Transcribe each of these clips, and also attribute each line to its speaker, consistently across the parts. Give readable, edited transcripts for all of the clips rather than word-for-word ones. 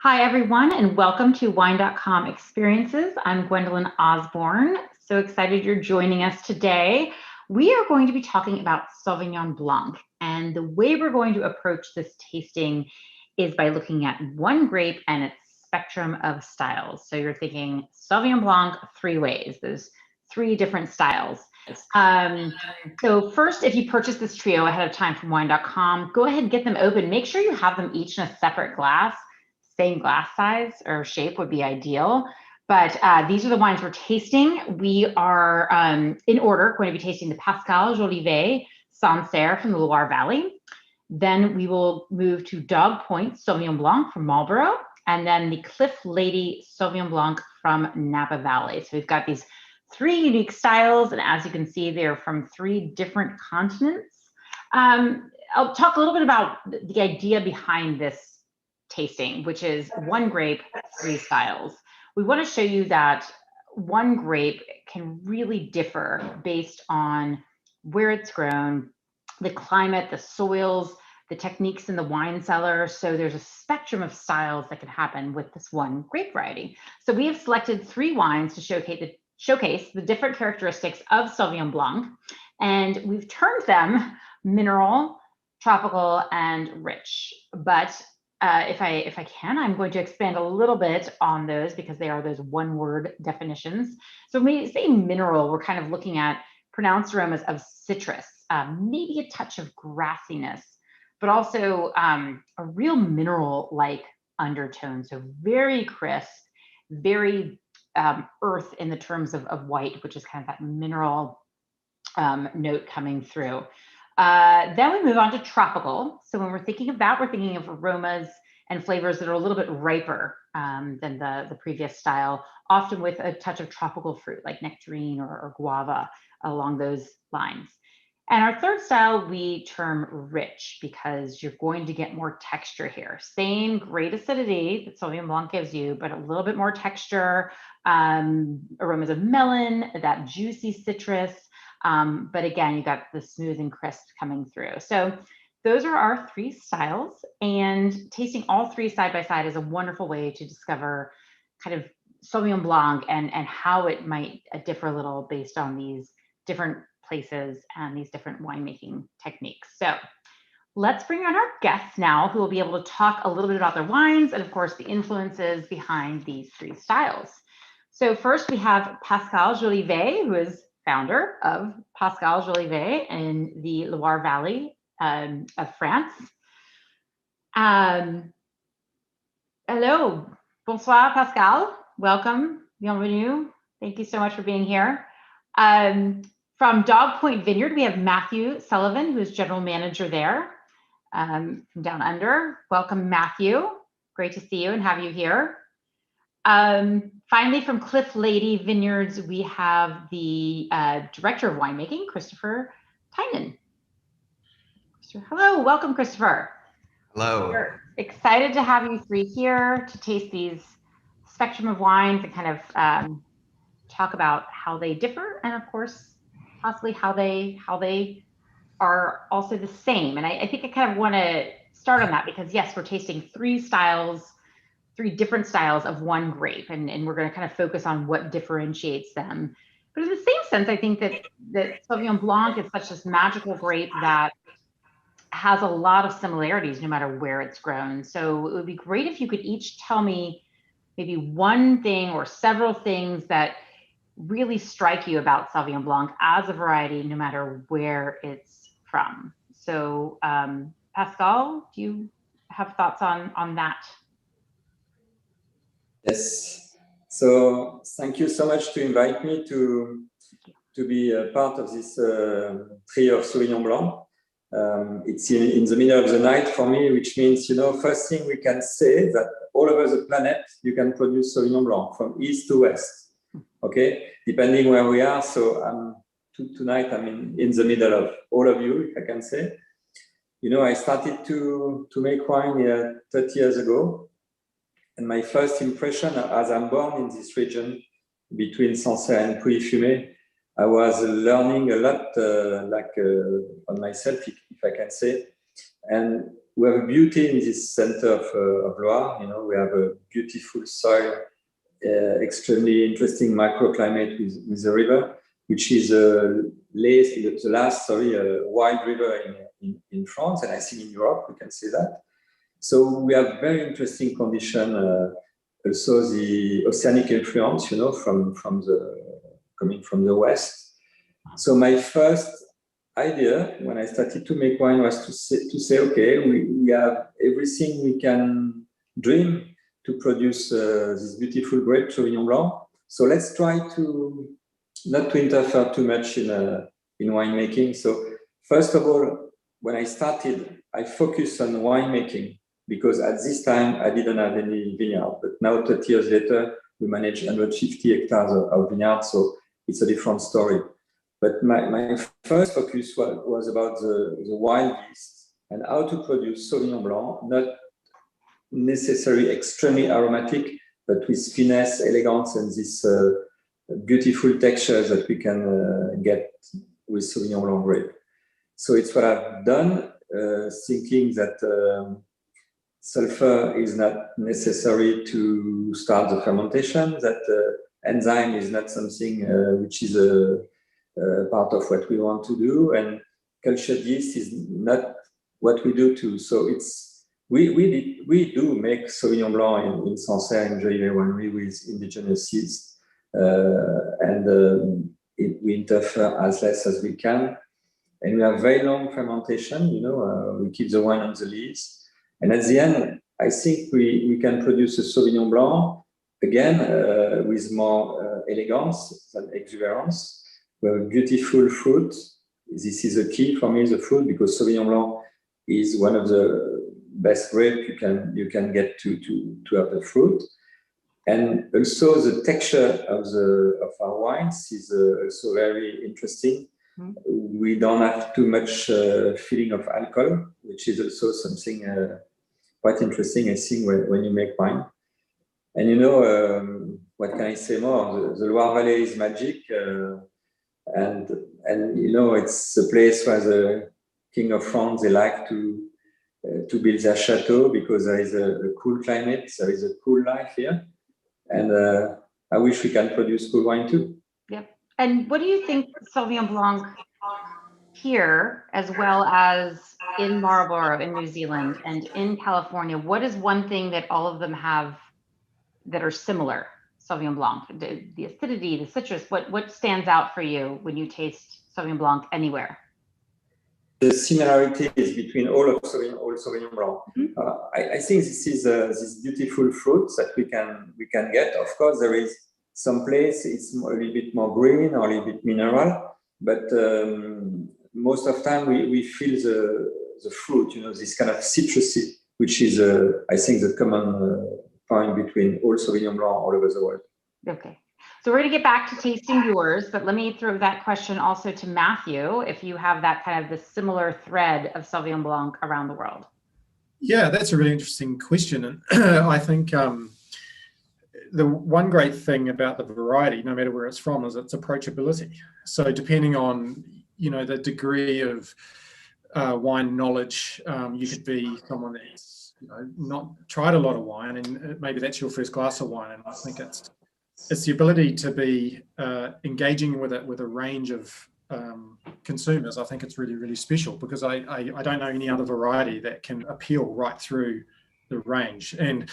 Speaker 1: Hi, everyone, and welcome to Wine.com Experiences. I'm Gwendolyn Osborne. So excited you're joining us today. We are going to be talking about Sauvignon Blanc, and the way we're going to approach this tasting is by looking at one grape and its spectrum of styles. So you're thinking Sauvignon Blanc three ways. There's three different styles. So first, if you purchase this trio ahead of time from Wine.com, go ahead and get them open. Make sure you have them each in a separate glass. Same glass size or shape would be ideal. But these are the wines we're tasting. We are, in order, going to be tasting the Pascal, Jolivet, Sansera from the Loire Valley. Then we will move to Dog Point Sauvignon Blanc from Marlborough, and then the Cliff Lede Sauvignon Blanc from Napa Valley. So we've got these three unique styles, and as you can see, they're from three different continents. I'll talk a little bit about the idea behind this tasting, which is one grape, three styles. We want to show you that one grape can really differ based on where it's grown, the climate, the soils, the techniques in the wine cellar. So there's a spectrum of styles that can happen with this one grape variety. So we have selected three wines to showcase the different characteristics of Sauvignon Blanc, and we've termed them mineral, tropical, and rich. But if I can, I'm going to expand a little bit on those because they are those one-word definitions. So when we say mineral, we're kind of looking at pronounced aromas of citrus, maybe a touch of grassiness, but also a real mineral-like undertone. So very crisp, very earth in the terms of white, which is kind of that mineral note coming through. Then we move on to tropical. So when we're thinking of aromas and flavors that are a little bit riper than the previous style, often with a touch of tropical fruit like nectarine or guava along those lines. And our third style we term rich because you're going to get more texture here. Same great acidity that Sauvignon Blanc gives you, but a little bit more texture, aromas of melon, that juicy citrus. But again, you got the smooth and crisp coming through. So those are our three styles, and tasting all three side by side is a wonderful way to discover kind of Sauvignon Blanc and how it might differ a little based on these different places and these different winemaking techniques. So let's bring on our guests now who will be able to talk a little bit about their wines and of course the influences behind these three styles. So first we have Pascal Jolivet, who is founder of Pascal Jolivet in the Loire Valley of France. Hello, bonsoir Pascal, welcome, bienvenue. Thank you so much for being here. From Dog Point Vineyard, we have Matthew Sullivan, who is general manager there from Down Under. Welcome, Matthew. Great to see you and have you here. Finally, from Cliff Lede Vineyards, we have the director of winemaking, Christopher Tynan. Hello, welcome, Christopher.
Speaker 2: Hello.
Speaker 1: We're excited to have you three here to taste these spectrum of wines and kind of talk about how they differ and, of course, possibly how they are also the same. And I think I kind of want to start on that because, yes, we're tasting three different styles of one grape, and we're going to kind of focus on what differentiates them. But in the same sense, I think that Sauvignon Blanc is such this magical grape that has a lot of similarities no matter where it's grown. So it would be great if you could each tell me maybe one thing or several things that really strike you about Sauvignon Blanc as a variety no matter where it's from. So Pascal, do you have thoughts on that?
Speaker 3: Yes. So thank you so much to invite me to be a part of this trio of Sauvignon Blanc. It's in the middle of the night for me, which means, first thing we can say that all over the planet, you can produce Sauvignon Blanc from east to west, okay? Depending where we are. So tonight I'm in the middle of all of you, if I can say. I started to make wine 30 years ago. And my first impression, as I'm born in this region between Sansera and Pouilly-Fumé, I was learning a lot on myself, if I can say. And we have a beauty in this center of Loire. You know, we have a beautiful soil, extremely interesting microclimate with the river, which is the last wild river in France, and I think in Europe we can say that. So we have very interesting condition. Also the oceanic influence, you know, coming from the west. So my first idea when I started to make wine was to say, okay, we have everything we can dream to produce this beautiful grape Sauvignon Blanc. So let's try to not to interfere too much in winemaking. So first of all, when I started, I focused on winemaking because at this time I didn't have any vineyard. But now, 30 years later, we manage 150 hectares of vineyards. So it's a different story. But my first focus was about the wild yeast and how to produce Sauvignon Blanc, not necessarily extremely aromatic, but with finesse, elegance, and this beautiful textures that we can get with Sauvignon Blanc grape. So it's what I've done, thinking that sulfur is not necessary to start the fermentation, that enzyme is not something which is a part of what we want to do, and cultured yeast is not what we do too. So it's we do make Sauvignon Blanc in Sansera, in Jolivet winery with indigenous yeast, and we interfere as less as we can, and we have very long fermentation. You know, we keep the wine on the lees, and at the end, I think we can produce a Sauvignon Blanc again with more elegance than exuberance. We have a beautiful fruit. This is a key for me, the fruit, because Sauvignon Blanc is one of the best grape you can get to have the fruit. And also the texture of our wines is also very interesting. Mm-hmm. We don't have too much feeling of alcohol, which is also something quite interesting, I think, when you make wine. And you know, what can I say more? The Loire Valley is magic. And you know, it's a place where the King of France, they like to build their chateau because there is a cool climate, there is a cool life here, and I wish we can produce cool wine too.
Speaker 1: Yep. And what do you think Sauvignon Blanc here, as well as in Marlborough in New Zealand and in California, what is one thing that all of them have that are similar? Sauvignon Blanc, the acidity, the citrus, what stands out for you when you taste Sauvignon Blanc anywhere?
Speaker 3: The similarities between all Sauvignon Blanc. Mm-hmm. I think this is this beautiful fruits that we can get. Of course, there is some place it's a little bit more green or a little bit mineral, but most of the time we feel the fruit. You know, this kind of citrusy, which is I think the common point between all Sauvignon Blanc all over the world.
Speaker 1: Okay, so we're going to get back to tasting yours, but let me throw that question also to Matthew, if you have that kind of the similar thread of Sauvignon Blanc around the world.
Speaker 2: Yeah, that's a really interesting question. And I think the one great thing about the variety, no matter where it's from, is its approachability. So depending on, you know, the degree of wine knowledge, you could be someone that's, you know, not tried a lot of wine, and maybe that's your first glass of wine. And I think it's the ability to be engaging with it with a range of consumers. I think it's really, really special, because I don't know any other variety that can appeal right through the range. And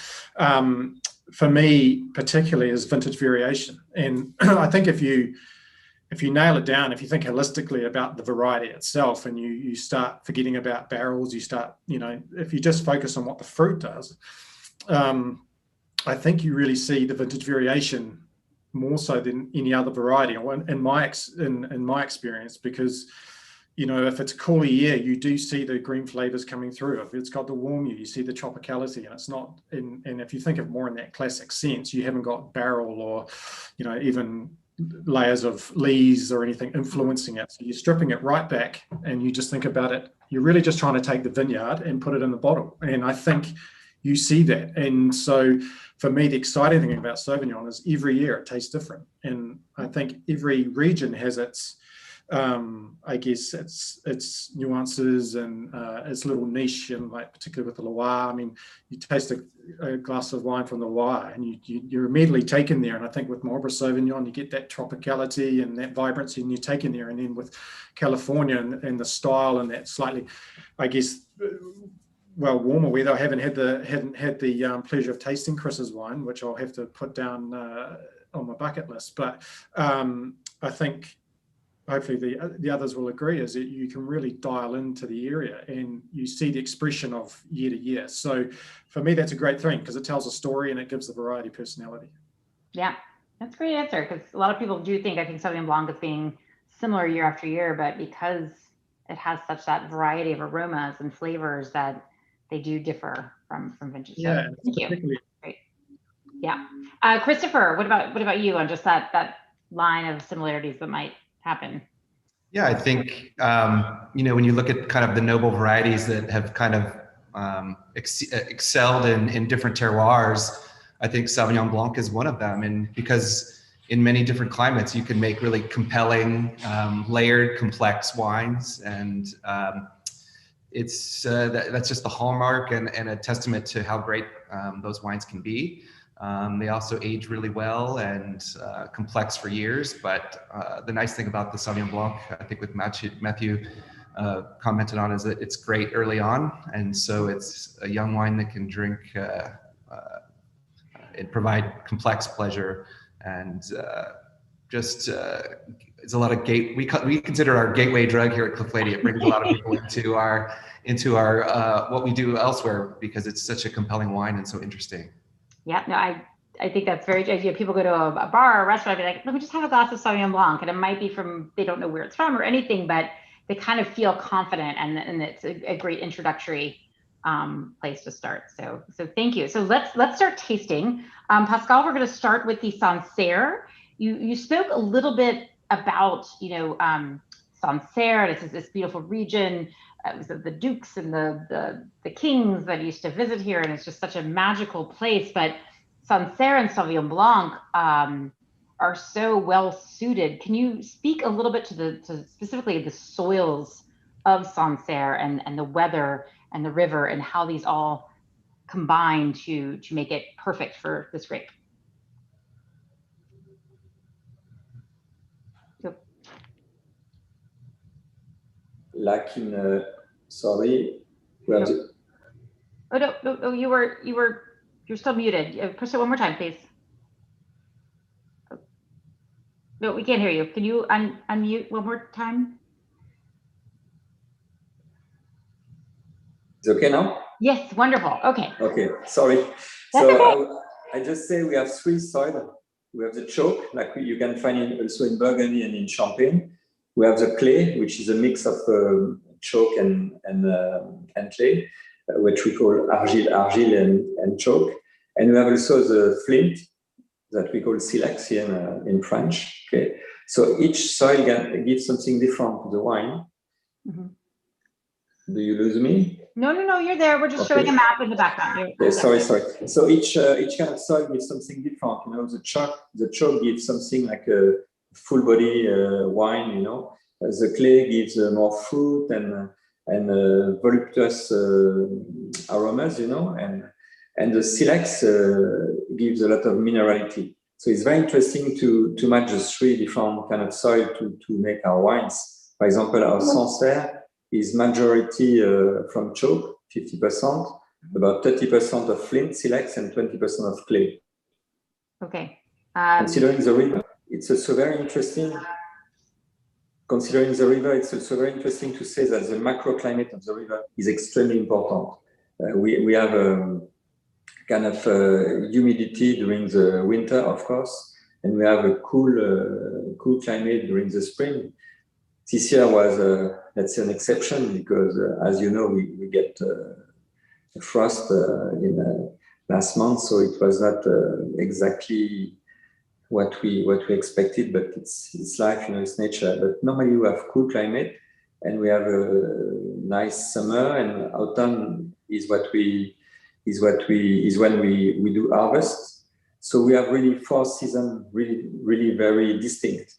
Speaker 2: for me, particularly, is vintage variation. And I think if you nail it down, if you think holistically about the variety itself, and you start forgetting about barrels, you start, you know, if you just focus on what the fruit does, I think you really see the vintage variation more so than any other variety in my experience, because, you know, if it's a cooler year, you do see the green flavors coming through. If it's got the warm year, you see the tropicality, and it's not and if you think of more in that classic sense, you haven't got barrel or, you know, even layers of lees or anything influencing it. So you're stripping it right back, and you just think about it. You're really just trying to take the vineyard and put it in the bottle. And I think you see that. And so for me, the exciting thing about Sauvignon is every year it tastes different. And I think every region has its I guess its nuances and its little niche, and like particularly with the Loire. I mean, you taste a glass of wine from the Loire, and you're immediately taken there. And I think with Marlborough Sauvignon, you get that tropicality and that vibrancy, and you're taken there. And then with California and the style and that slightly, I guess, well, warmer weather. I hadn't had the pleasure of tasting Chris's wine, which I'll have to put down on my bucket list. But I think, hopefully the others will agree, is that you can really dial into the area and you see the expression of year to year. So for me, that's a great thing because it tells a story and it gives the variety personality.
Speaker 1: Yeah, that's a great answer, because a lot of people do think, I think Sauvignon Blanc is being similar year after year, but because it has such that variety of aromas and flavors that they do differ from vintage.
Speaker 2: Yeah,
Speaker 1: so thank you. Great. Yeah. Christopher, what about you on just that line of similarities that might happen?
Speaker 4: Yeah, I think, when you look at kind of the noble varieties that have kind of excelled in different terroirs, I think Sauvignon Blanc is one of them. And because in many different climates, you can make really compelling, layered, complex wines. And that's just the hallmark and a testament to how great those wines can be. They also age really well and complex for years. But the nice thing about the Sauvignon Blanc, I think with Matthew commented on, is that it's great early on. And so it's a young wine that can drink and provide complex pleasure. And it's a lot of we consider our gateway drug here at Cliff Lede. It brings a lot of people into our what we do elsewhere because it's such a compelling wine and so interesting.
Speaker 1: Yeah, no, I think that's very good. People go to a bar or a restaurant and be like, let me just have a glass of Sauvignon Blanc. And it might be they don't know where it's from or anything, but they kind of feel confident, and it's a great introductory place to start. So thank you. So let's start tasting. Pascal, we're going to start with the Sansera. You spoke a little bit about, Sansera. This is this beautiful region. The dukes and the kings that used to visit here, and it's just such a magical place. But Sansera and Sauvignon Blanc are so well suited. Can you speak a little bit to specifically the soils of Sansera and the weather and the river and how these all combine to make it perfect for this grape?
Speaker 3: Like in sorry, we have
Speaker 1: no, you're still muted. Push it one more time, please. No, we can't hear you. Can you unmute one more time?
Speaker 3: It's okay now?
Speaker 1: Yes, wonderful. Okay.
Speaker 3: Okay, sorry.
Speaker 1: That's okay.
Speaker 3: I just say we have three soils. We have the chalk, like you can find also in Burgundy and in Champagne. We have the clay, which is a mix of chalk and clay, which we call argile and chalk. And we have also the flint that we call silex here in French. Okay, so each soil gives something different to the wine. Mm-hmm. Do you lose me?
Speaker 1: No, you're there. We're just showing a map in the background.
Speaker 3: Yeah, sorry. So each kind of soil gives something different. The chalk gives something like a full body wine. The clay gives more fruit and voluptuous aromas. And the silex gives a lot of minerality. So it's very interesting to match the three different kind of soil to make our wines. For example, our Sansera is majority from chalk, 50%, about 30% of flint, silex, and 20% of clay.
Speaker 1: Okay.
Speaker 3: Considering the river, it's also very interesting. Considering the river, it's also very interesting to say that the microclimate of the river is extremely important. We have kind of humidity during the winter, of course, and we have a cool climate during the spring. This year was, let's say, an exception because, as you know, we get frost in last month, so it was not exactly what we expected, but it's life, it's nature. But normally we have cool climate, and we have a nice summer, and autumn is when we do harvest. So we have really 4 seasons, really very distinct.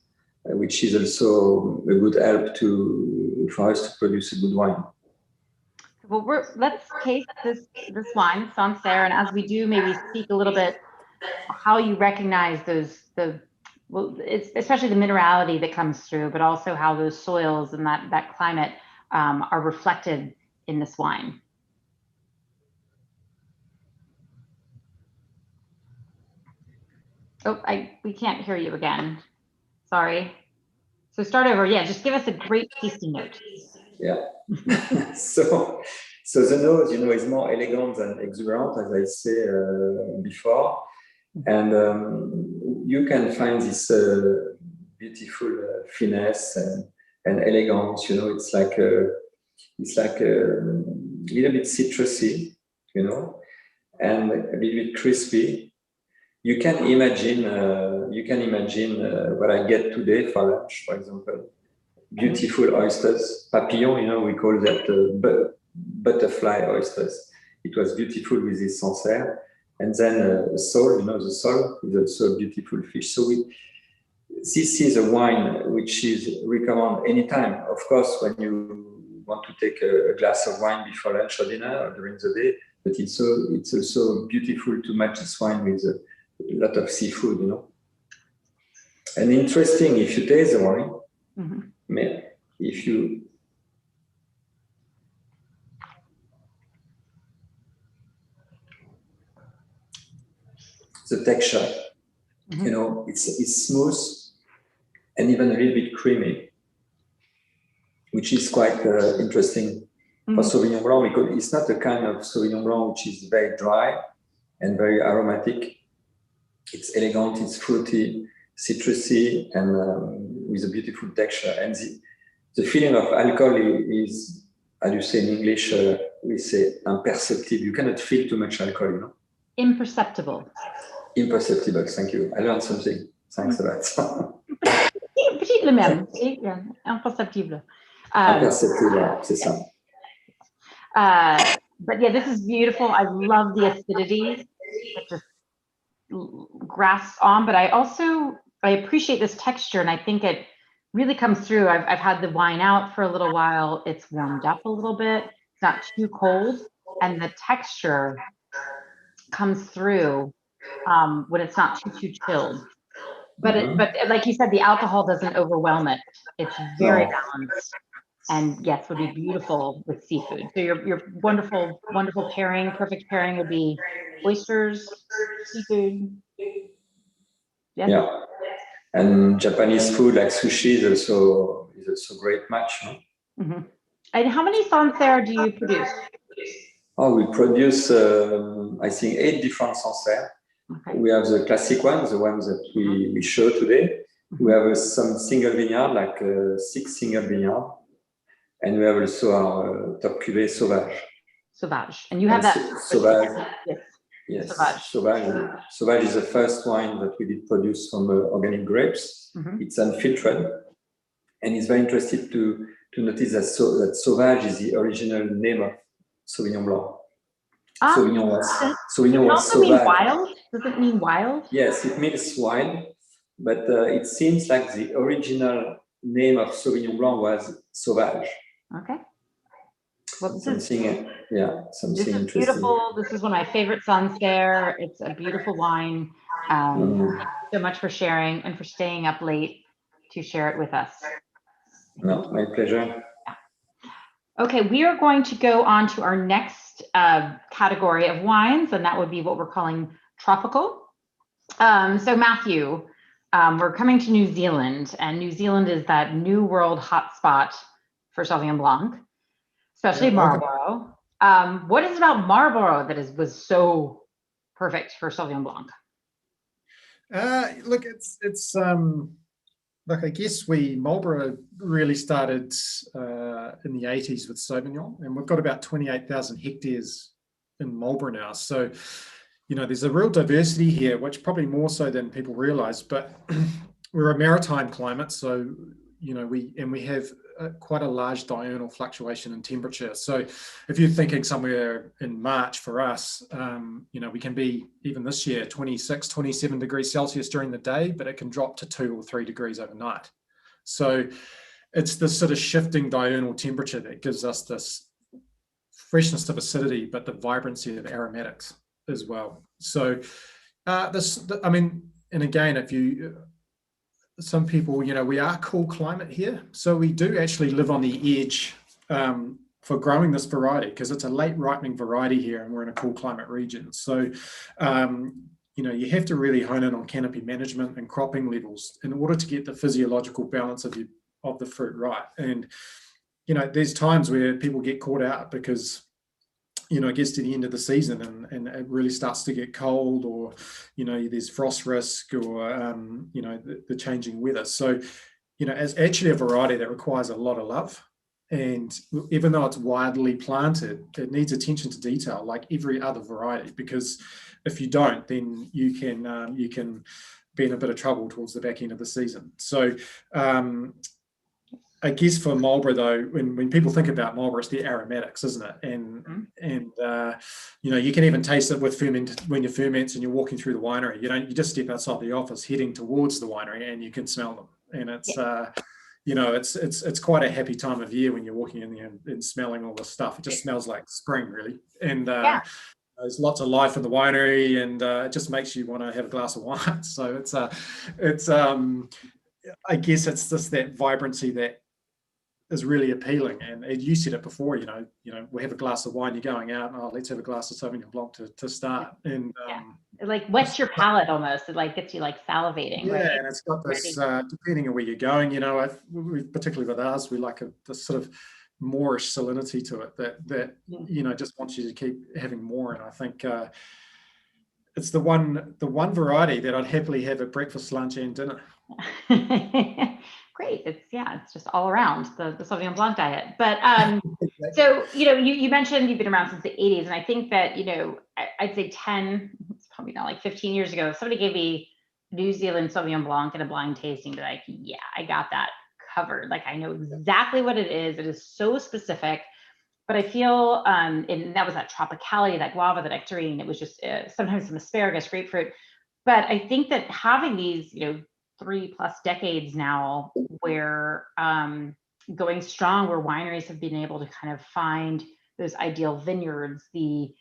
Speaker 3: which is also a good help for us to produce a good wine.
Speaker 1: Well, let's taste this wine, Sansera, and as we do, maybe speak a little bit how you recognize it's especially the minerality that comes through, but also how those soils and that climate are reflected in this wine. Oh, we can't hear you again. Sorry. So start over. Yeah, just give us a great tasting note.
Speaker 3: Yeah. So the nose, is more elegant than exuberant, as I say before, and you can find this beautiful finesse and elegance. It's like a little bit citrusy, and a little bit crispy. You can imagine what I get today for lunch, for example. Beautiful oysters, papillon, we call that butterfly oysters. It was beautiful with this Sansera. And then sole, the sole is also a beautiful fish. So this is a wine which is recommended anytime. Of course, when you want to take a glass of wine before lunch or dinner or during the day, but it's also beautiful to match this wine with a lot of seafood, And interesting, if you taste the wine, if you the texture, it's smooth and even a little bit creamy, which is quite interesting for Sauvignon Blanc, because it's not a kind of Sauvignon Blanc which is very dry and very aromatic. It's elegant, it's fruity, citrusy, and with a beautiful texture. And the feeling of alcohol is, as you say in English, we say imperceptible. You cannot feel too much alcohol,
Speaker 1: Imperceptible.
Speaker 3: Imperceptible, thank you. I learned something. Thanks a lot.
Speaker 1: Petit le même. Yeah, imperceptible.
Speaker 3: Imperceptible, c'est ça.
Speaker 1: But yeah, this is beautiful. I love the acidity that just grasps on, but I appreciate this texture, and I think it really comes through. I've had the wine out for a little while. It's warmed up a little bit. It's not too cold, and the texture comes through when it's not too chilled. But but like you said, the alcohol doesn't overwhelm it. It's very balanced, and yes, would be beautiful with seafood. So your wonderful pairing, perfect pairing would be oysters, seafood. Yes.
Speaker 3: Yeah, and Japanese food like sushi is also a great match.
Speaker 1: And how many Sansera do you produce?
Speaker 3: Oh, we produce, I think, 8 different Sansera. Okay. We have the classic ones, the ones that we show today. We have some single vineyard, like 6 single vineyard. And we have also our top cuvée Sauvage.
Speaker 1: Sauvage. And you have that?
Speaker 3: Sauvage. Yes. Sauvage is the first wine that we did produce from organic grapes. It's unfiltered. And it's very interesting to notice that Sauvage is the original name of Sauvignon Blanc. Sauvignon was
Speaker 1: Sauvage. Mean wild? Does it mean wild?
Speaker 3: Yes, it means wild. But it seems like the original name of Sauvignon Blanc was Sauvage.
Speaker 1: Okay. Well,
Speaker 3: something interesting.
Speaker 1: Beautiful. This is one of my favorite Sansera. It's a beautiful wine. Thank you so much for sharing and for staying up late to share it with us.
Speaker 3: No, my pleasure.
Speaker 1: Okay, we are going to go on to our next category of wines, and that would be what we're calling tropical. So Matthew, we're coming to New Zealand, and New Zealand is that new world hotspot for Sauvignon Blanc, especially Marlborough. What is it about Marlborough that was so perfect for Sauvignon Blanc?
Speaker 2: Look, it's look, I guess Marlborough really started in the 80s with Sauvignon, and we've got about 28,000 hectares in Marlborough now. So, there's a real diversity here, which probably more so than people realize, but we're a maritime climate. So, we have quite a large diurnal fluctuation in temperature. So if you're thinking somewhere in March for us, we can be, even this year, 26, 27 degrees Celsius during the day, but it can drop to 2 or 3 degrees overnight. So it's this sort of shifting diurnal temperature that gives us this freshness of acidity, but the vibrancy of aromatics as well. So and again, some people, we are cool climate here. So we do actually live on the edge for growing this variety, because it's a late ripening variety here and we're in a cool climate region. So, you have to really hone in on canopy management and cropping levels in order to get the physiological balance of the fruit right. And, there's times where people get caught out because, it gets to the end of the season and it really starts to get cold, or, there's frost risk, or, the changing weather. So, it's actually a variety that requires a lot of love. And even though it's widely planted, it needs attention to detail like every other variety, because if you don't, then you can be in a bit of trouble towards the back end of the season. So I guess for Marlborough, though, when people think about Marlborough, it's the aromatics, isn't it? And you can even taste it with when you ferment and you're walking through the winery. You just step outside the office heading towards the winery and you can smell them. And it's it's quite a happy time of year when you're walking in there and smelling all this stuff. It just smells like spring, really. And there's lots of life in the winery, and it just makes you want to have a glass of wine. So it's I guess it's just that vibrancy that is really appealing. And you said it before, we have a glass of wine, you're going out, let's have a glass of Sauvignon Blanc to start. And
Speaker 1: it like wets your palate almost. It like gets you like salivating.
Speaker 2: Yeah,
Speaker 1: right?
Speaker 2: And it's got this, depending on where you're going, particularly with ours, we like this sort of moorish salinity to it that just wants you to keep having more. And I think it's the one variety that I'd happily have at breakfast, lunch, and dinner.
Speaker 1: Great. It's just all around the Sauvignon Blanc diet. But so, you mentioned you've been around since the 80s. And I think that, I'd say it's probably not like 15 years ago, somebody gave me New Zealand Sauvignon Blanc at a blind tasting. They're like, yeah, I got that covered. Like, I know exactly what it is. It is so specific. But I feel, and that was that tropicality, that guava, that nectarine. It was just sometimes some asparagus, grapefruit. But I think that having these, 3+ decades now, where going strong, where wineries have been able to kind of find those ideal vineyards, the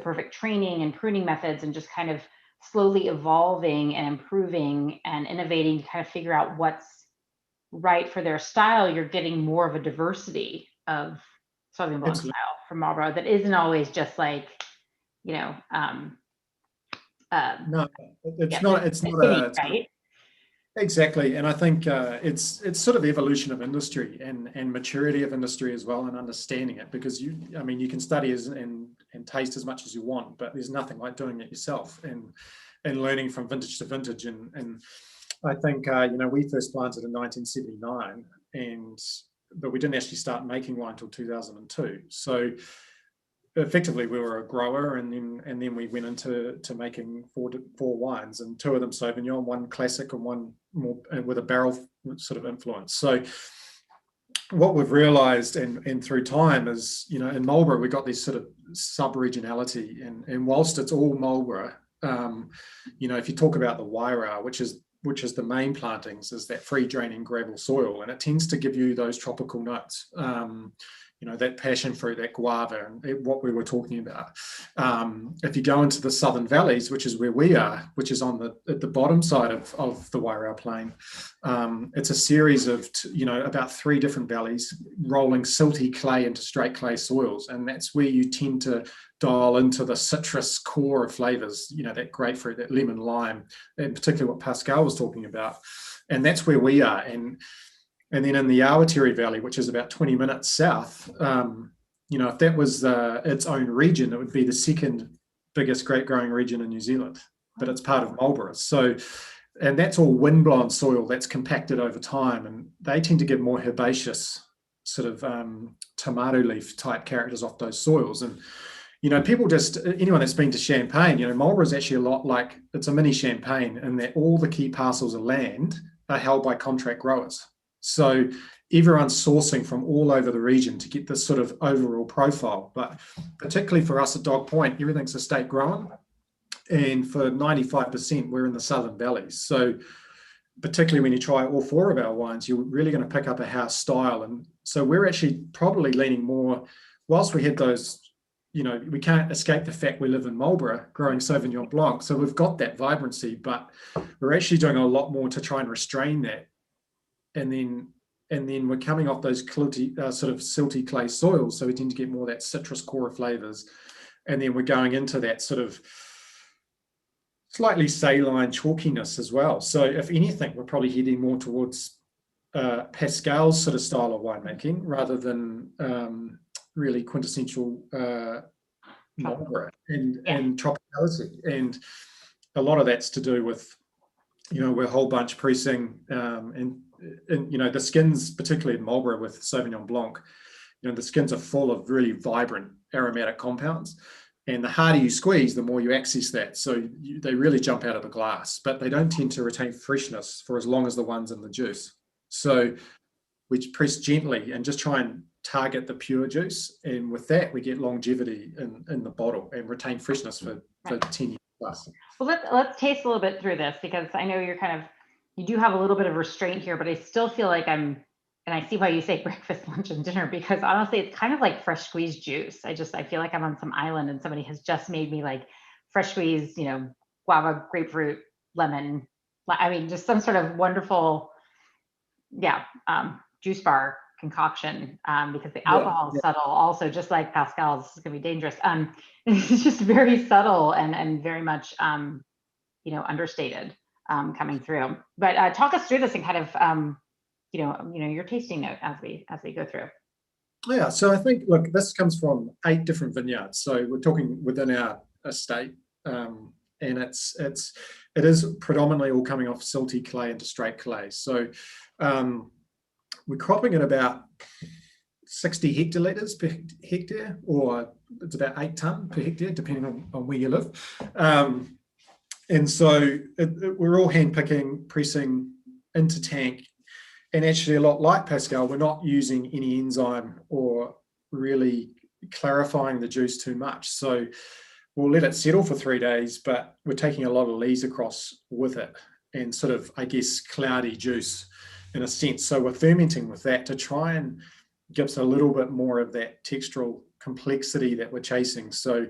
Speaker 1: perfect training and pruning methods, and just kind of slowly evolving and improving and innovating to kind of figure out what's right for their style. You're getting more of a diversity of Sauvignon Blanc style from Marlborough that isn't always just like,
Speaker 2: no, it's not
Speaker 1: right?
Speaker 2: Exactly. And I think it's sort of evolution of industry and maturity of industry as well, and understanding it, because you can study and taste as much as you want, but there's nothing like doing it yourself and learning from vintage to vintage. And I think, we first planted in 1979, but we didn't actually start making wine until 2002. So effectively we were a grower, and then we went into making four wines, and 2 of them Sauvignon, 1 classic and 1 more with a barrel sort of influence. So what we've realized and through time is, in Marlborough we got this sort of sub-regionality, and whilst it's all Marlborough, if you talk about the Wairau, which is the main plantings, is that free draining gravel soil, and it tends to give you those tropical notes, that passion fruit, that guava, and what we were talking about. If you go into the southern valleys, which is where we are, which is at the bottom side of the Wairau Plain, it's a series of about 3 different valleys rolling silty clay into straight clay soils, and that's where you tend to dial into the citrus core of flavors, that grapefruit, that lemon, lime, and particularly what Pascal was talking about. And that's where we are. And then in the Awatere Valley, which is about 20 minutes south, if that was its own region, it would be the 2nd biggest grape growing region in New Zealand, but it's part of Marlborough. So, and that's all windblown soil that's compacted over time, and they tend to give more herbaceous sort of tomato leaf type characters off those soils. And people anyone that's been to Champagne, Marlborough is actually a lot like, it's a mini Champagne, in that all the key parcels of land are held by contract growers. So everyone's sourcing from all over the region to get this sort of overall profile. But particularly for us at Dog Point, everything's estate grown. And for 95%, we're in the southern valleys. So particularly when you try all 4 of our wines, you're really going to pick up a house style. And so we're actually probably leaning more, whilst we had those, we can't escape the fact we live in Marlborough growing Sauvignon Blanc. So we've got that vibrancy, but we're actually doing a lot more to try and restrain that. And then we're coming off those sort of silty clay soils. So we tend to get more of that citrus core flavors. And then we're going into that sort of slightly saline chalkiness as well. So if anything, we're probably heading more towards Pascal's sort of style of winemaking rather than really quintessential Marlborough and tropicality. And a lot of that's to do with, we're whole bunch pressing and the skins, particularly in Marlborough with Sauvignon Blanc, the skins are full of really vibrant aromatic compounds. And the harder you squeeze, the more you access that. So they really jump out of the glass, but they don't tend to retain freshness for as long as the ones in the juice. So we press gently and just try and target the pure juice. And with that, we get longevity in the bottle and retain freshness for 10 years plus.
Speaker 1: Well, let's taste a little bit through this, because I know you do have a little bit of restraint here, but I still feel like and I see why you say breakfast, lunch, and dinner, because honestly, it's kind of like fresh squeezed juice. I feel like I'm on some island and somebody has just made me like fresh squeezed, guava, grapefruit, lemon. I mean, just some sort of wonderful, juice bar concoction, because the alcohol is subtle also, just like Pascal's. This is gonna be dangerous. It's just very subtle and very much, understated coming through. But talk us through this and kind of, your tasting note as we go through.
Speaker 2: Yeah, so I think, look, this comes from 8 different vineyards. So we're talking within our estate, and it is predominantly all coming off silty clay into straight clay. So we're cropping at about 60 hectolitres per hectare, or it's about 8 tonne per hectare, depending on where you live. And so we're all hand picking, pressing into tank. And actually, a lot like Pascal, we're not using any enzyme or really clarifying the juice too much. So we'll let it settle for 3 days, but we're taking a lot of lees across with it and sort of, I guess, cloudy juice in a sense. So we're fermenting with that to try and give us a little bit more of that textural complexity that we're chasing. So,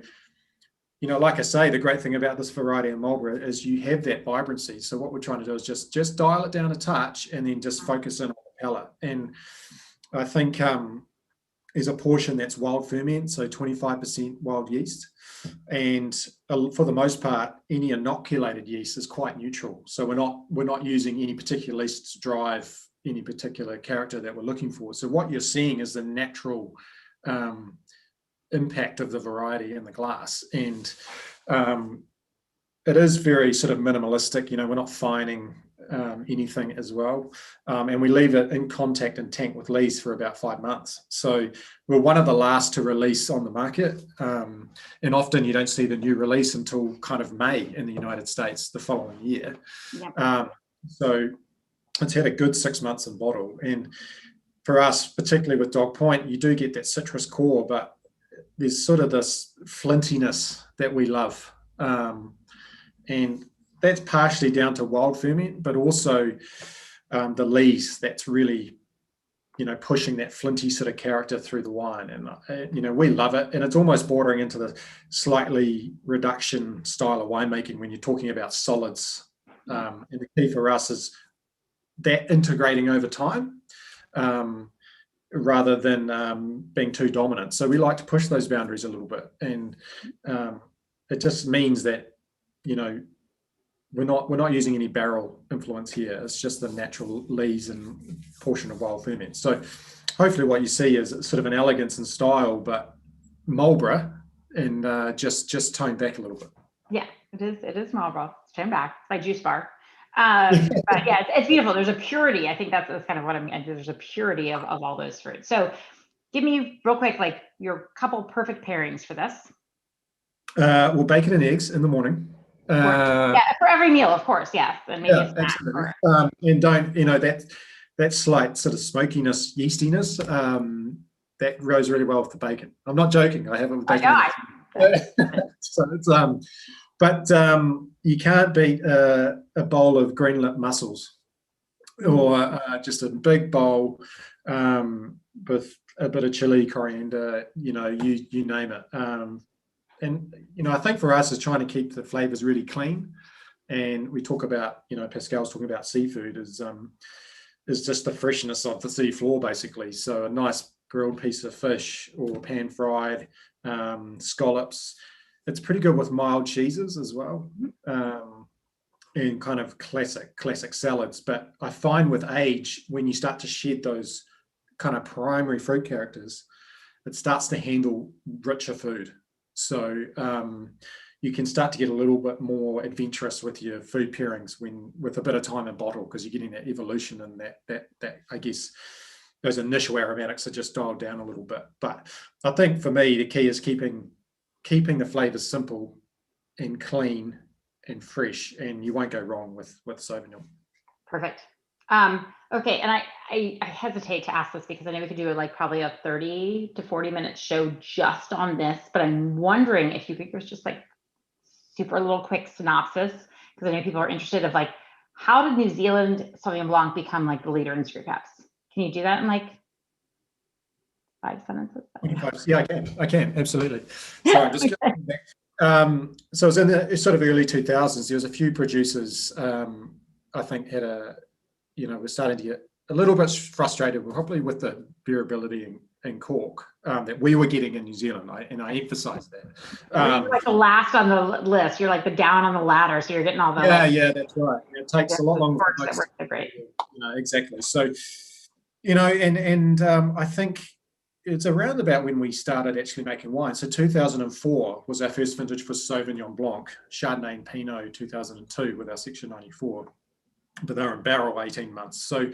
Speaker 2: like I say, the great thing about this variety in Marlborough is you have that vibrancy. So what we're trying to do is just dial it down a touch and then just focus in on the palate. And I think there's a portion that's wild ferment, so 25% wild yeast. And for the most part, any inoculated yeast is quite neutral. So we're not using any particular yeast to drive any particular character that we're looking for. So what you're seeing is the natural impact of the variety in the glass. And it is very sort of minimalistic. We're not fining anything as well. And we leave it in contact and tank with lees for about 5 months. So we're one of the last to release on the market. And often you don't see the new release until kind of May in the United States the following year. Yep. So it's had a good 6 months in bottle. And for us, particularly with Dog Point, you do get that citrus core, but there's sort of this flintiness that we love. And that's partially down to wild ferment, but also the lees that's really, pushing that flinty sort of character through the wine. And, we love it. And it's almost bordering into the slightly reduction style of winemaking when you're talking about solids. And the key for us is that integrating over time. Rather than being too dominant. So we like to push those boundaries a little bit. And it just means that, we're not using any barrel influence here. It's just the natural lees and portion of wild ferment. So hopefully what you see is sort of an elegance and style, but Marlborough, and just toned back a little bit.
Speaker 1: Yeah, it is Marlborough. It's toned back by Juice Bar. But yeah, it's beautiful. There's a purity. I think that's kind of what I mean. There's a purity of all those fruits. So give me real quick, like your couple perfect pairings for this.
Speaker 2: Well, bacon and eggs in the morning.
Speaker 1: For every meal, of course. Yes. And maybe a snack.
Speaker 2: Absolutely. And don't, that slight sort of smokiness, yeastiness, that goes really well with the bacon. I'm not joking. I have it with bacon. So it's, but you can't beat a bowl of green lip mussels or just a big bowl with a bit of chili, coriander, you name it. And I think for us is trying to keep the flavors really clean. And we talk about, Pascal's talking about seafood is just the freshness of the sea floor, basically. So a nice grilled piece of fish or pan fried, scallops. It's pretty good with mild cheeses as well, and kind of classic salads. But I find with age, when you start to shed those kind of primary fruit characters, it starts to handle richer food. So you can start to get a little bit more adventurous with your food pairings with a bit of time in bottle, because you're getting that evolution and that I guess those initial aromatics are just dialed down a little bit. But I think for me, the key is keeping the flavors simple and clean and fresh, and you won't go wrong with Sauvignon.
Speaker 1: Perfect. Okay, and I hesitate to ask this because I know we could do like probably a 30 to 40 minute show just on this, but I'm wondering if you could give us just like super little quick synopsis, because I know people are interested of like, how did New Zealand Sauvignon Blanc become like the leader in screw caps? Can you do that in like 5 sentences?
Speaker 2: Yeah, I can, absolutely. Sorry, just going back. So it was in the sort of early 2000s. There was a few producers, I think, had we're starting to get a little bit frustrated, probably with the variability in cork that we were getting in New Zealand, and I emphasize that.
Speaker 1: You're like the last on the list. You're like the down on the ladder, so you're getting all the
Speaker 2: yeah, that's right. It takes a lot longer.
Speaker 1: That works so great.
Speaker 2: Exactly. So, and I think it's around about when we started actually making wine. So 2004 was our first vintage for Sauvignon Blanc, Chardonnay and Pinot 2002 with our Section 94. But they were in barrel 18 months. So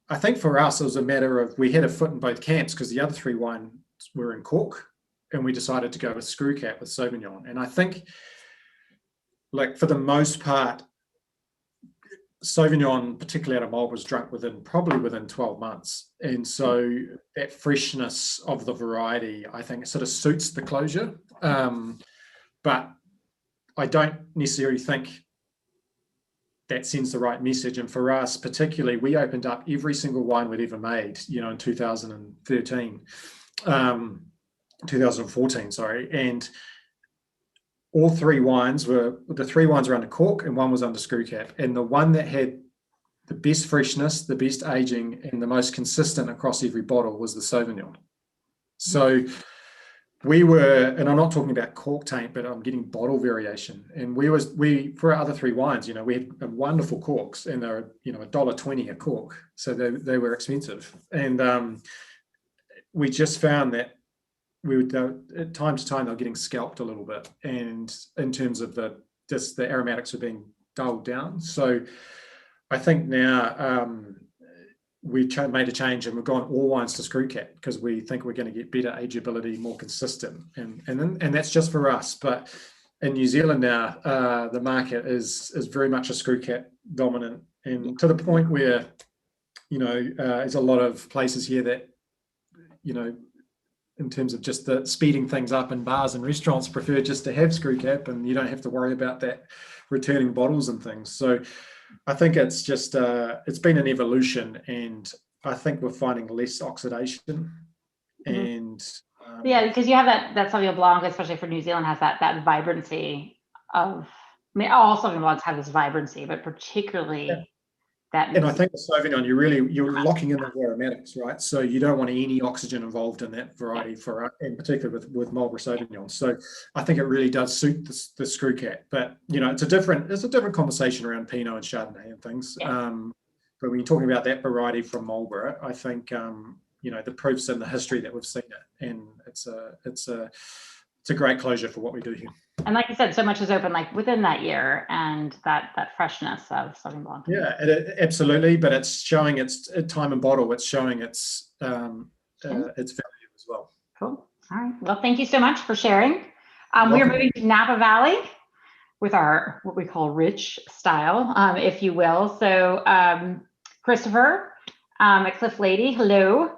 Speaker 2: I think for us, it was a matter of, we had a foot in both camps, because the other 3 wines were in cork, and we decided to go with screw cap with Sauvignon. And I think, like, for the most part, Sauvignon, particularly out of Marlborough, was drunk probably within 12 months. And so that freshness of the variety, I think, sort of suits the closure. But I don't necessarily think that sends the right message. And for us, particularly, we opened up every single wine we'd ever made, in 2014, sorry. And all 3 wines were under cork and 1 was under screw cap. And the one that had the best freshness, the best aging, and the most consistent across every bottle was the Sauvignon. So we were, and I'm not talking about cork taint, but I'm getting bottle variation. And we for our other 3 wines, we had wonderful corks, and they were, $1.20 a cork. So they were expensive. And we just found that at time to time, they were getting scalped a little bit. And in terms of the aromatics were being dulled down. So I think now we've made a change, and we've gone all wines to screw cap, because we think we're going to get better ageability, more consistent, and that's just for us. But in New Zealand now, the market is very much a screw cap dominant, and to the point where there's a lot of places here that in terms of just the speeding things up, in bars and restaurants prefer just to have screw cap, and you don't have to worry about that returning bottles and things. So I think it's just it's been an evolution, and I think we're finding less oxidation. And
Speaker 1: yeah, because you have that Sauvignon Blanc, especially for New Zealand, has that vibrancy of, all Sauvignon Blancs have this vibrancy, but particularly that.
Speaker 2: And I think the Sauvignon, you're locking in the aromatics, right? So you don't want any oxygen involved in that variety, in particular with Marlborough Sauvignon. So I think it really does suit the screw cap. But it's a different conversation around Pinot and Chardonnay and things. Yeah. But when you're talking about that variety from Marlborough, I think the proof's in the history that we've seen it, and it's a great closure for what we do here.
Speaker 1: And like you said, so much is open like within that year, and that freshness of Sauvignon Blanc.
Speaker 2: Yeah, absolutely. But it's showing its time and bottle. It's showing its value as well.
Speaker 1: Cool. All right. Well, thank you so much for sharing. We are moving to Napa Valley with our what we call rich style, if you will. So Christopher at Cliff Lede, hello.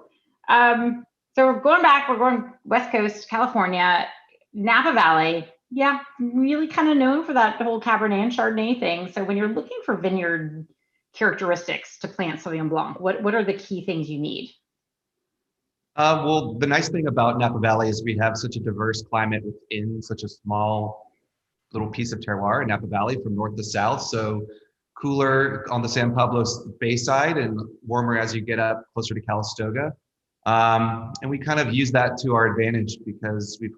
Speaker 1: So we're going West Coast, California, Napa Valley. Yeah, really kind of known for that whole Cabernet and Chardonnay thing. So when you're looking for vineyard characteristics to plant Sauvignon Blanc? What are the key things you need?
Speaker 4: Well, the nice thing about Napa Valley is we have such a diverse climate within such a small little piece of terroir in Napa Valley from north to south. So cooler on the San Pablo Bay side and warmer as you get up closer to Calistoga. And we kind of use that to our advantage because we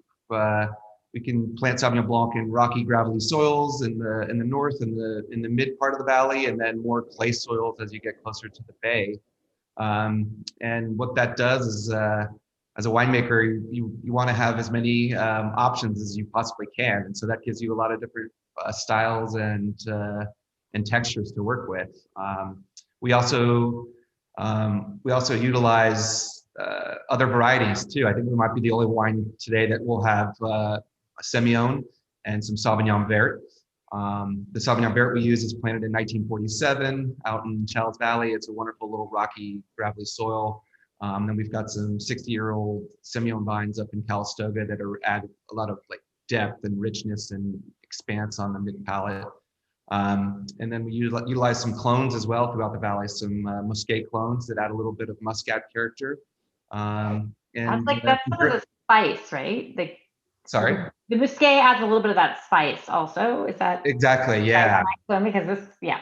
Speaker 4: can plant Sauvignon Blanc in rocky, gravelly soils in the north and in the mid part of the valley, and then more clay soils as you get closer to the bay. And what that does is, as a winemaker, you want to have as many options as you possibly can, and so that gives you a lot of different styles and textures to work with. We also utilize other varieties too. I think we might be the only wine today that will have a Semillon and some Sauvignon Vert. The Sauvignon Vert we use is planted in 1947 out in Charles Valley. It's a wonderful little rocky, gravelly soil. Then we've got some 60-year-old Semillon vines up in Calistoga that add a lot of like depth and richness and expanse on the mid palate. And then we utilize some clones as well throughout the valley, some Muscat clones that add a little bit of Muscat character. And
Speaker 1: that's some of the spice, right? Like,
Speaker 4: sorry?
Speaker 1: The Muscat adds a little bit of that spice also. Is that
Speaker 4: exactly? Yeah.
Speaker 1: Because this, yeah.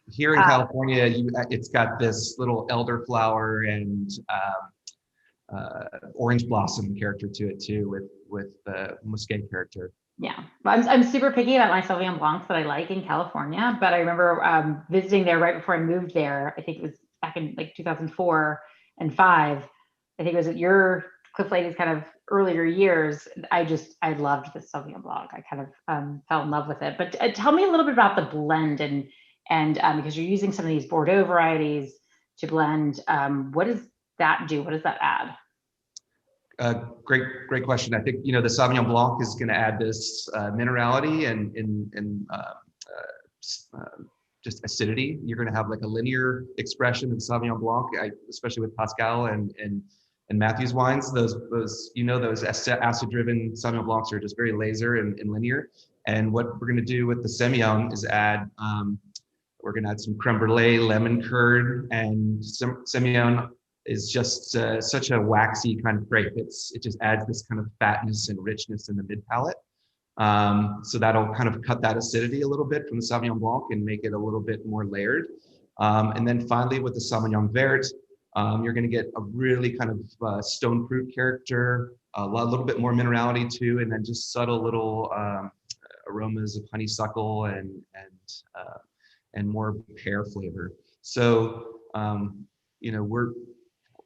Speaker 4: Here in California, it's got this little elderflower and orange blossom character to it too, with the Muscat character.
Speaker 1: Yeah, I'm super picky about my Sauvignon Blancs that I like in California, but I remember visiting there right before I moved there. I think it was back in like 2004 and 5. I think it was at your Cliff Lady's kind of earlier years. I loved the Sauvignon Blanc. I kind of fell in love with it. But tell me a little bit about the blend and because you're using some of these Bordeaux varieties to blend. What does that do? What does that add?
Speaker 4: Great question. I think, the Sauvignon Blanc is going to add this minerality and just acidity. You're going to have like a linear expression of Sauvignon Blanc, especially with Pascal and Matthew's wines. Those acid-driven Sauvignon Blancs are just very laser and linear. And what we're going to do with the Semillon is we're going to add some creme brulee, lemon curd, and Semillon is just such a waxy kind of grape. It just adds this kind of fatness and richness in the mid palate. So that'll kind of cut that acidity a little bit from the Sauvignon Blanc and make it a little bit more layered. And then finally with the Sauvignon Vert, you're going to get a really kind of stone fruit character, a little bit more minerality too, and then just subtle little aromas of honeysuckle and more pear flavor. So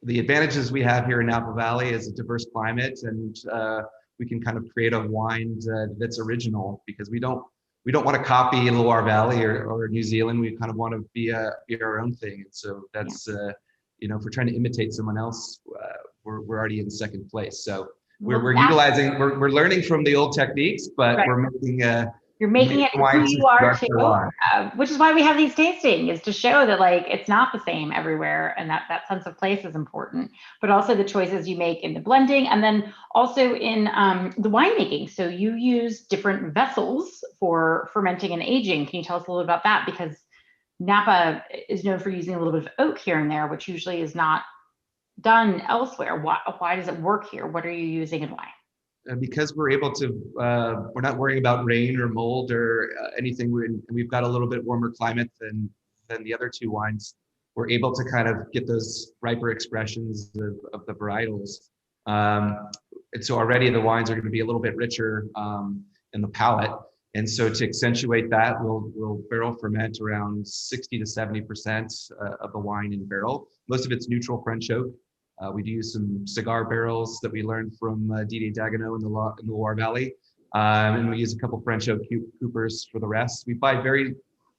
Speaker 4: the advantages we have here in Napa Valley is a diverse climate, and we can kind of create a wine that's original, because we don't want to copy Loire Valley or New Zealand. We kind of want to be our own thing. And so that's if we're trying to imitate someone else, we're already in second place. So we're learning from the old techniques, but we're making
Speaker 1: you're making it who you are too, which is why we have these tasting, is to show that like it's not the same everywhere, and that sense of place is important, but also the choices you make in the blending, and then also in the winemaking. So you use different vessels for fermenting and aging. Can you tell us a little bit about that? Because Napa is known for using a little bit of oak here and there, which usually is not done elsewhere. Why does it work here? What are you using and why?
Speaker 4: Because we're able to, we're not worrying about rain or mold or anything. We've got a little bit warmer climate than the other two wines. We're able to kind of get those riper expressions of the varietals. And so already the wines are going to be a little bit richer in the palate. And so to accentuate that, we'll barrel ferment around 60 to 70% of the wine in barrel. Most of it's neutral French oak. We do use some cigar barrels that we learned from Didier Dagenot in the Loire Valley. And we use a couple French oak coopers for the rest. We buy very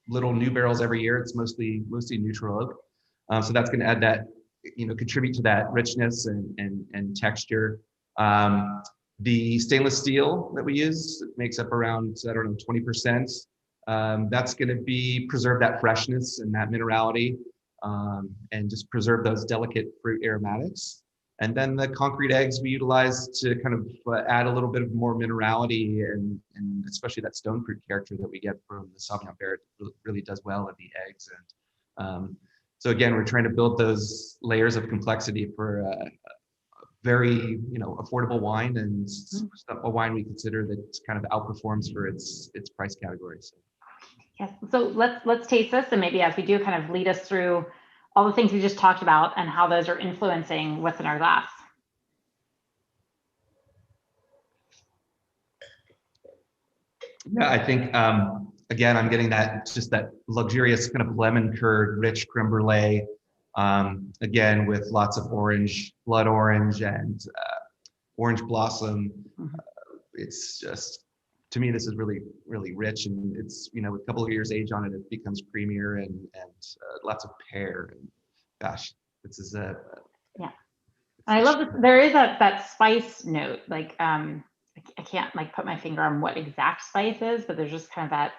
Speaker 4: little new barrels every year. It's mostly neutral oak. So that's going to add that, contribute to that richness and texture. The stainless steel that we use makes up around, 20%. That's going to preserve that freshness and that minerality. And just preserve those delicate fruit aromatics. And then the concrete eggs we utilize to kind of add a little bit of more minerality and especially that stone fruit character that we get from the Sauvignon Blanc really does well in the eggs. So again, we're trying to build those layers of complexity for a very, affordable wine, and a wine we consider that kind of outperforms for its price category. So.
Speaker 1: Yes. So let's taste this, and maybe as we do, kind of lead us through all the things we just talked about and how those are influencing what's in our glass.
Speaker 4: Yeah, I think again, I'm getting that luxurious kind of lemon curd, rich creme brulee. Again, with lots of orange, blood orange, and orange blossom. It's just, to me, this is really, really rich, and it's, with a couple of years age on it, it becomes creamier and lots of pear. And gosh, this is a
Speaker 1: yeah. I love this. There is that spice note, like I can't put my finger on what exact spice is, but there's just kind of that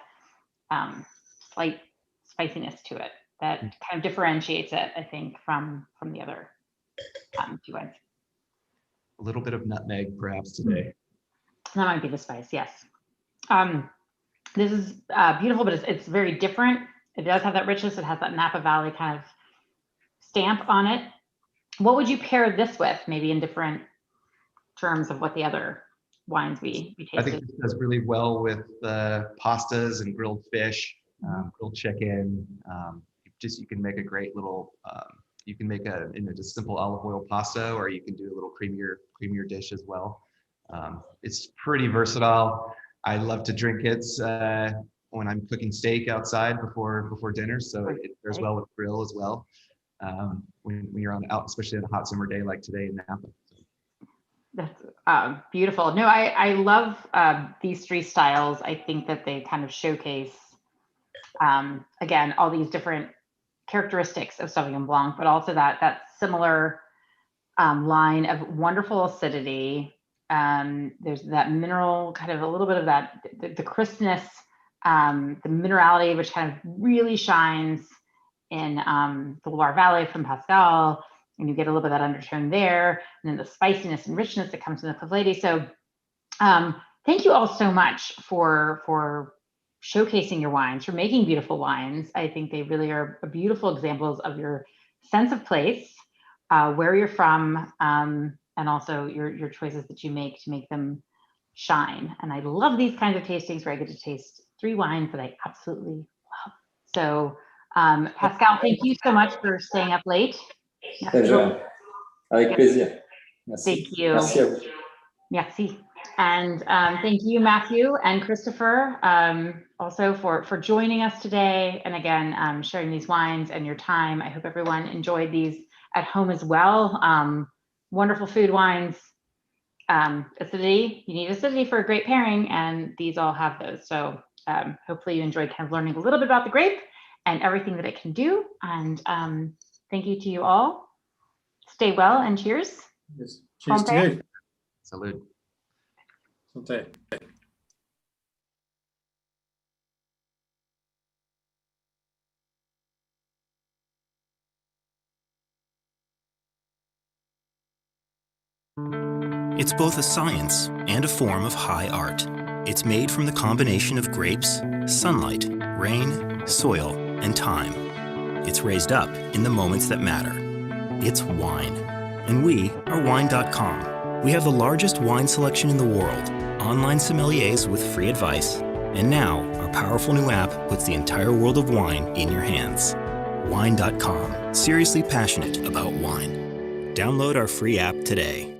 Speaker 1: slight spiciness to it that kind of differentiates it, I think, from the other two wines.
Speaker 4: A little bit of nutmeg, perhaps, today.
Speaker 1: That might be the spice, yes. This is beautiful, but it's very different. It does have that richness. It has that Napa Valley kind of stamp on it. What would you pair this with, maybe in different terms of what the other wines we tasted?
Speaker 4: I think this does really well with pastas and grilled fish, grilled chicken. You can make a great little, you can make just simple olive oil pasta, or you can do a little creamier dish as well. It's pretty versatile. I love to drink it when I'm cooking steak outside before dinner, so it pairs well with grill as well. When you're out, especially on a hot summer day like today in Napa.
Speaker 1: That's beautiful. No, I love these three styles. I think that they kind of showcase, again, all these different characteristics of Sauvignon Blanc, but also that similar line of wonderful acidity. There's that mineral, kind of a little bit of that, the crispness, the minerality, which kind of really shines in the Loire Valley from Pascal, and you get a little bit of that undertone there, and then the spiciness and richness that comes from the Lede. So thank you all so much for showcasing your wines, for making beautiful wines. I think they really are beautiful examples of your sense of place, where you're from, and also your choices that you make to make them shine. And I love these kinds of tastings where I get to taste three wines that I absolutely love. So Pascal, thank you so much for staying up late.
Speaker 3: Pleasure. Avec plaisir. Merci.
Speaker 1: Thank you.
Speaker 3: Merci à vous.
Speaker 1: Merci. And thank you, Matthew and Christopher, also for joining us today. And again, sharing these wines and your time. I hope everyone enjoyed these at home as well. Wonderful food wines. Acidity, you need acidity for a great pairing, and these all have those. So hopefully you enjoyed kind of learning a little bit about the grape and everything that it can do. And thank you to you all. Stay well and cheers.
Speaker 2: Yes. Cheers to you.
Speaker 4: Salud.
Speaker 2: Santé.
Speaker 5: It's both a science and a form of high art. It's made from the combination of grapes, sunlight, rain, soil, and time. It's raised up in the moments that matter. It's wine. And we are Wine.com. We have the largest wine selection in the world, online sommeliers with free advice, and now our powerful new app puts the entire world of wine in your hands. Wine.com. Seriously passionate about wine. Download our free app today.